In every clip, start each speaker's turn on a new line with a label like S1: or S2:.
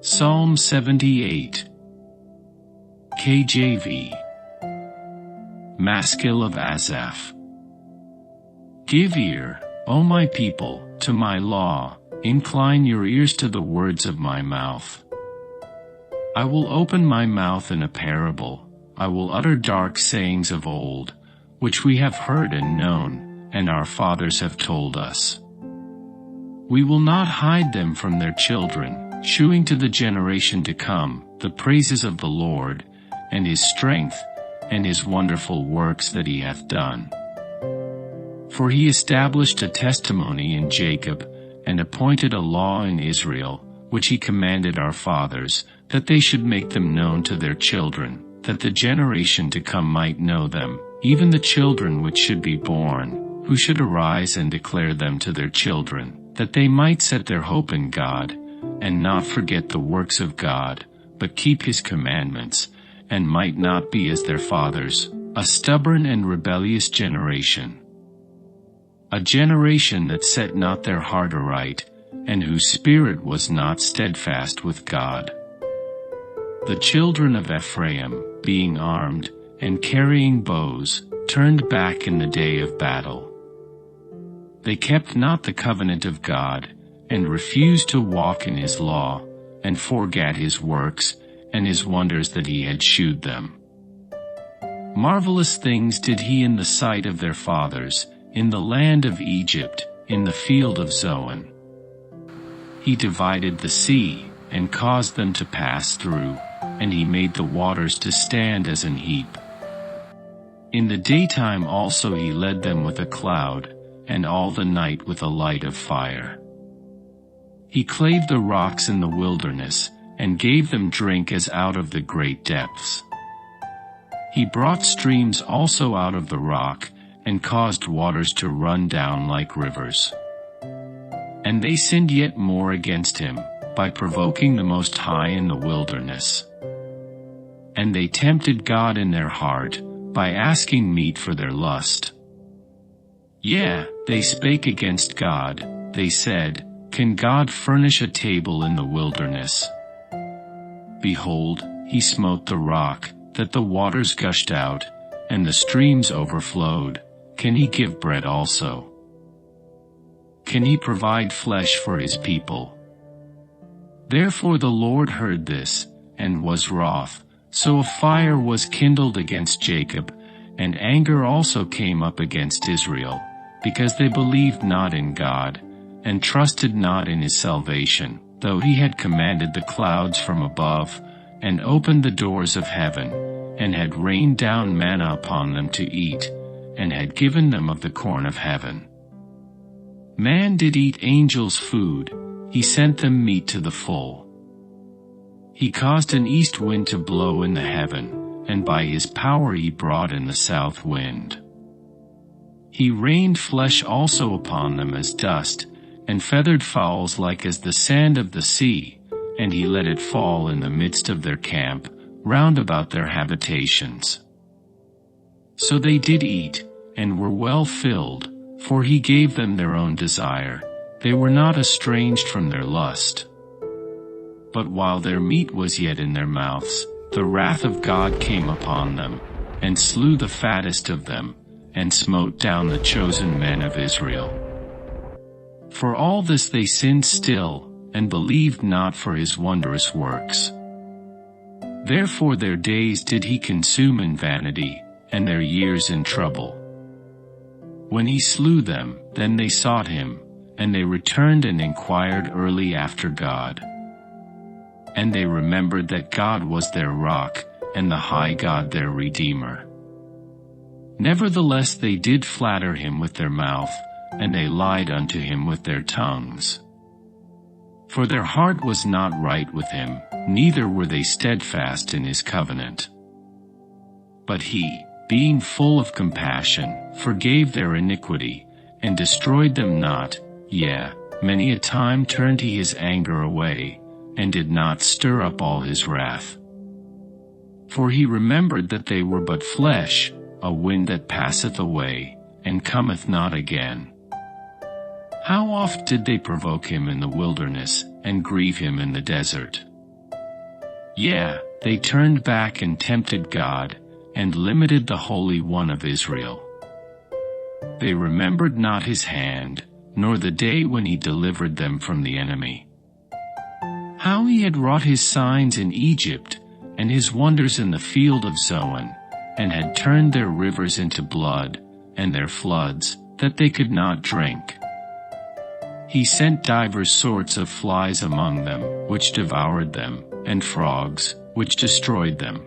S1: Psalm 78. KJV. Maskil of Asaph. Give ear, O my people, to my law, incline your ears to the words of my mouth. I will open my mouth in a parable, I will utter dark sayings of old, which we have heard and known, and our fathers have told us. We will not hide them from their children, shewing to the generation to come the praises of the Lord, and his strength, and his wonderful works that he hath done. For he established a testimony in Jacob, and appointed a law in Israel, which he commanded our fathers, that they should make them known to their children, that the generation to come might know them, even the children which should be born, who should arise and declare them to their children, that they might set their hope in God, and not forget the works of God, but keep his commandments, and might not be as their fathers, a stubborn and rebellious generation. A generation that set not their heart aright, and whose spirit was not steadfast with God. The children of Ephraim, being armed, and carrying bows, turned back in the day of battle. They kept not the covenant of God, and refused to walk in his law, and forgat his works, and his wonders that he had shewed them. Marvelous things did he in the sight of their fathers, in the land of Egypt, in the field of Zoan. He divided the sea, and caused them to pass through, and he made the waters to stand as an heap. In the daytime also he led them with a cloud, and all the night with a light of fire. He clave the rocks in the wilderness, and gave them drink as out of the great depths. He brought streams also out of the rock, and caused waters to run down like rivers. And they sinned yet more against him, by provoking the Most High in the wilderness. And they tempted God in their heart, by asking meat for their lust. Yea, they spake against God, they said, Can God furnish a table in the wilderness? Behold, he smote the rock, that the waters gushed out, and the streams overflowed. Can he give bread also? Can he provide flesh for his people? Therefore the Lord heard this, and was wroth, so a fire was kindled against Jacob, and anger also came up against Israel, because they believed not in God, and trusted not in his salvation, though he had commanded the clouds from above, and opened the doors of heaven, and had rained down manna upon them to eat, and had given them of the corn of heaven. Man did eat angels' food, he sent them meat to the full. He caused an east wind to blow in the heaven, and by his power he brought in the south wind. He rained flesh also upon them as dust, and feathered fowls like as the sand of the sea, and he let it fall in the midst of their camp, round about their habitations. So they did eat, and were well filled, for he gave them their own desire, they were not estranged from their lust. But while their meat was yet in their mouths, the wrath of God came upon them, and slew the fattest of them, and smote down the chosen men of Israel. For all this they sinned still, and believed not for his wondrous works. Therefore their days did he consume in vanity, and their years in trouble. When he slew them, then they sought him, and they returned and inquired early after God. And they remembered that God was their rock, and the high God their Redeemer. Nevertheless they did flatter him with their mouth, and they lied unto him with their tongues. For their heart was not right with him, neither were they steadfast in his covenant. But he, being full of compassion, forgave their iniquity, and destroyed them not, yea, many a time turned he his anger away, and did not stir up all his wrath. For he remembered that they were but flesh, a wind that passeth away, and cometh not again. How oft did they provoke him in the wilderness, and grieve him in the desert? Yeah, they turned back and tempted God, and limited the Holy One of Israel. They remembered not his hand, nor the day when he delivered them from the enemy. How he had wrought his signs in Egypt, and his wonders in the field of Zoan, and had turned their rivers into blood, and their floods, that they could not drink. He sent divers sorts of flies among them, which devoured them, and frogs, which destroyed them.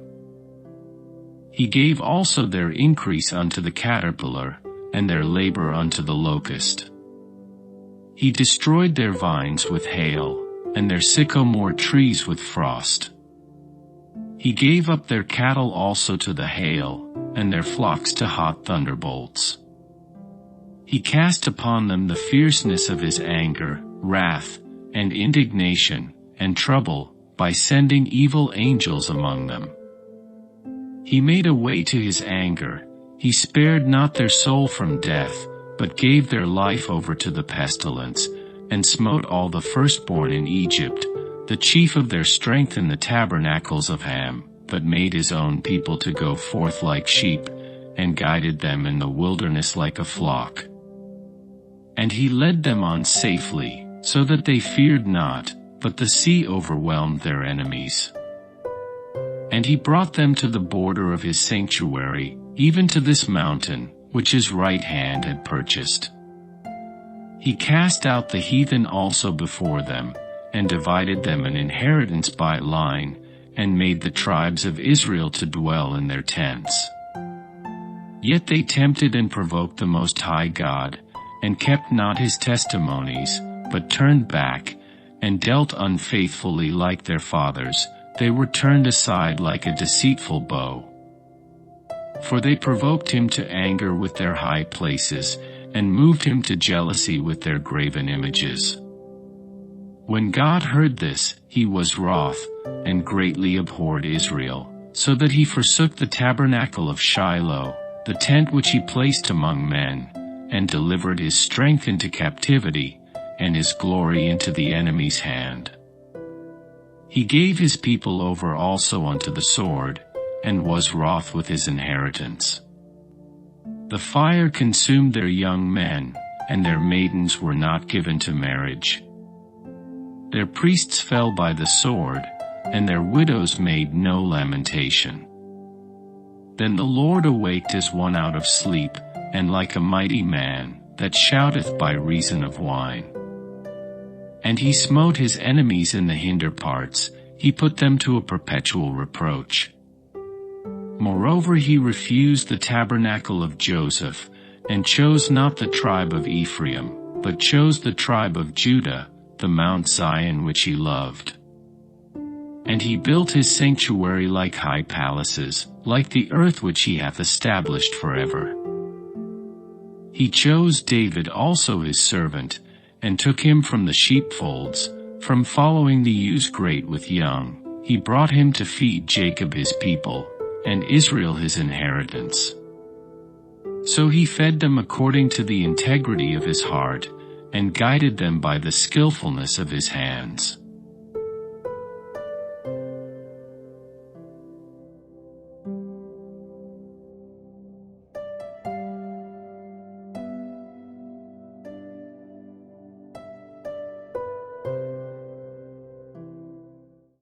S1: He gave also their increase unto the caterpillar, and their labor unto the locust. He destroyed their vines with hail, and their sycamore trees with frost. He gave up their cattle also to the hail, and their flocks to hot thunderbolts. He cast upon them the fierceness of his anger, wrath, and indignation, and trouble, by sending evil angels among them. He made a way to his anger. He spared not their soul from death, but gave their life over to the pestilence, and smote all the firstborn in Egypt, the chief of their strength in the tabernacles of Ham, but made his own people to go forth like sheep, and guided them in the wilderness like a flock. And he led them on safely, so that they feared not, but the sea overwhelmed their enemies. And he brought them to the border of his sanctuary, even to this mountain, which his right hand had purchased. He cast out the heathen also before them, and divided them an inheritance by line, and made the tribes of Israel to dwell in their tents. Yet they tempted and provoked the Most High God, and kept not his testimonies, but turned back, and dealt unfaithfully like their fathers. They were turned aside like a deceitful bow. For they provoked him to anger with their high places, and moved him to jealousy with their graven images. When God heard this, he was wroth, and greatly abhorred Israel, so that he forsook the tabernacle of Shiloh, the tent which he placed among men, and delivered his strength into captivity, and his glory into the enemy's hand. He gave his people over also unto the sword, and was wroth with his inheritance. The fire consumed their young men, and their maidens were not given to marriage. Their priests fell by the sword, and their widows made no lamentation. Then the Lord awaked as one out of sleep, and like a mighty man, that shouteth by reason of wine. And he smote his enemies in the hinder parts, he put them to a perpetual reproach. Moreover he refused the tabernacle of Joseph, and chose not the tribe of Ephraim, but chose the tribe of Judah, the Mount Zion which he loved. And he built his sanctuary like high palaces, like the earth which he hath established forever. He chose David also his servant, and took him from the sheepfolds, from following the ewes great with young. He brought him to feed Jacob his people, and Israel his inheritance. So he fed them according to the integrity of his heart, and guided them by the skillfulness of his hands.